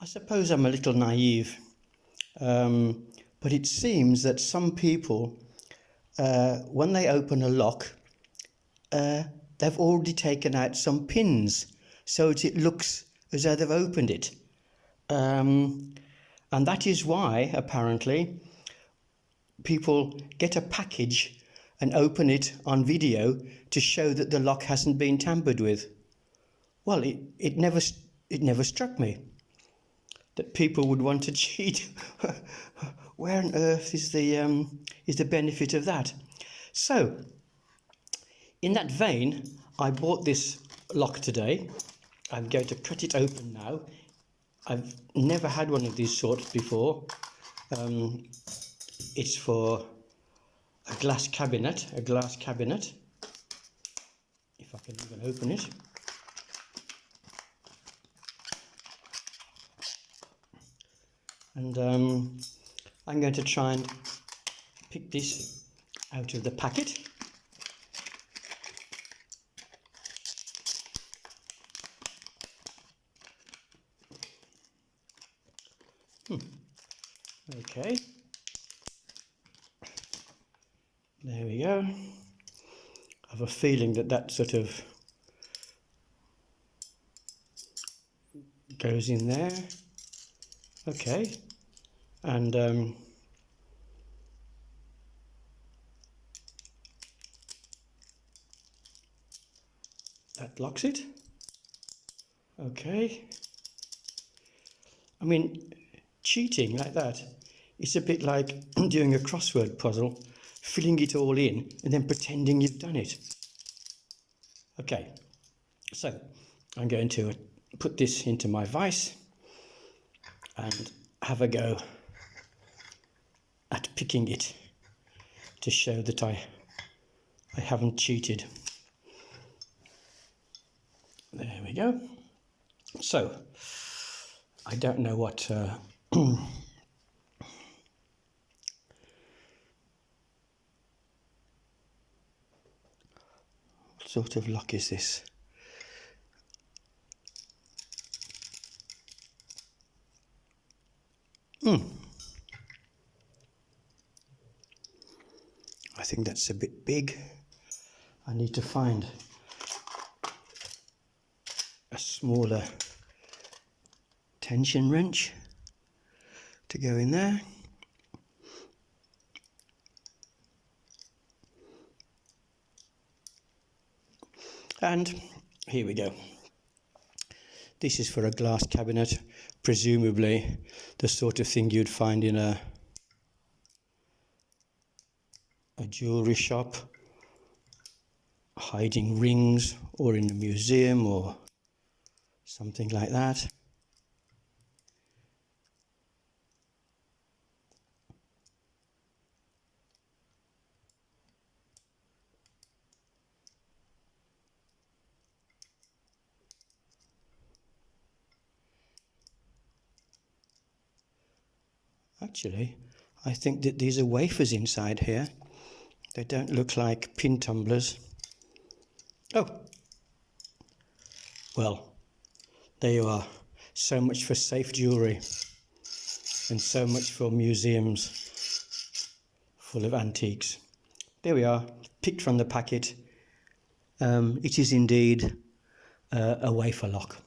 I suppose I'm a little naive, but it seems that some people, when they open a lock, they've already taken out some pins, so that it looks as though they've opened it. And that is why, apparently, people get a package and open it on video to show that the lock hasn't been tampered with. Well, it never struck me that people would want to cheat. Where on earth is the benefit of that? So, in that vein, I bought this lock today. I'm going to cut it open now. I've never had one of these sorts before. It's for a glass cabinet, if I can even open it. And I'm going to try and pick this out of the packet. Okay, there we go. I have a feeling that sort of goes in there. Okay, and that locks it. Okay, I mean, cheating like that, it's a bit like doing a crossword puzzle, filling it all in and then pretending you've done it. Okay, so I'm going to put this into my vise and have a go at picking it to show that I haven't cheated. There we go. So, I don't know what what sort of lock is this? I think that's a bit big. I need to find a smaller tension wrench to go in there. And here we go. This is for a glass cabinet, presumably the sort of thing you'd find in a jewellery shop, hiding rings, or in a museum or something like that. Actually, I think that these are wafers inside here. They don't look like pin tumblers. Oh, well, there you are. So much for safe jewellery and so much for museums full of antiques. There we are, picked from the packet. It is indeed a wafer lock.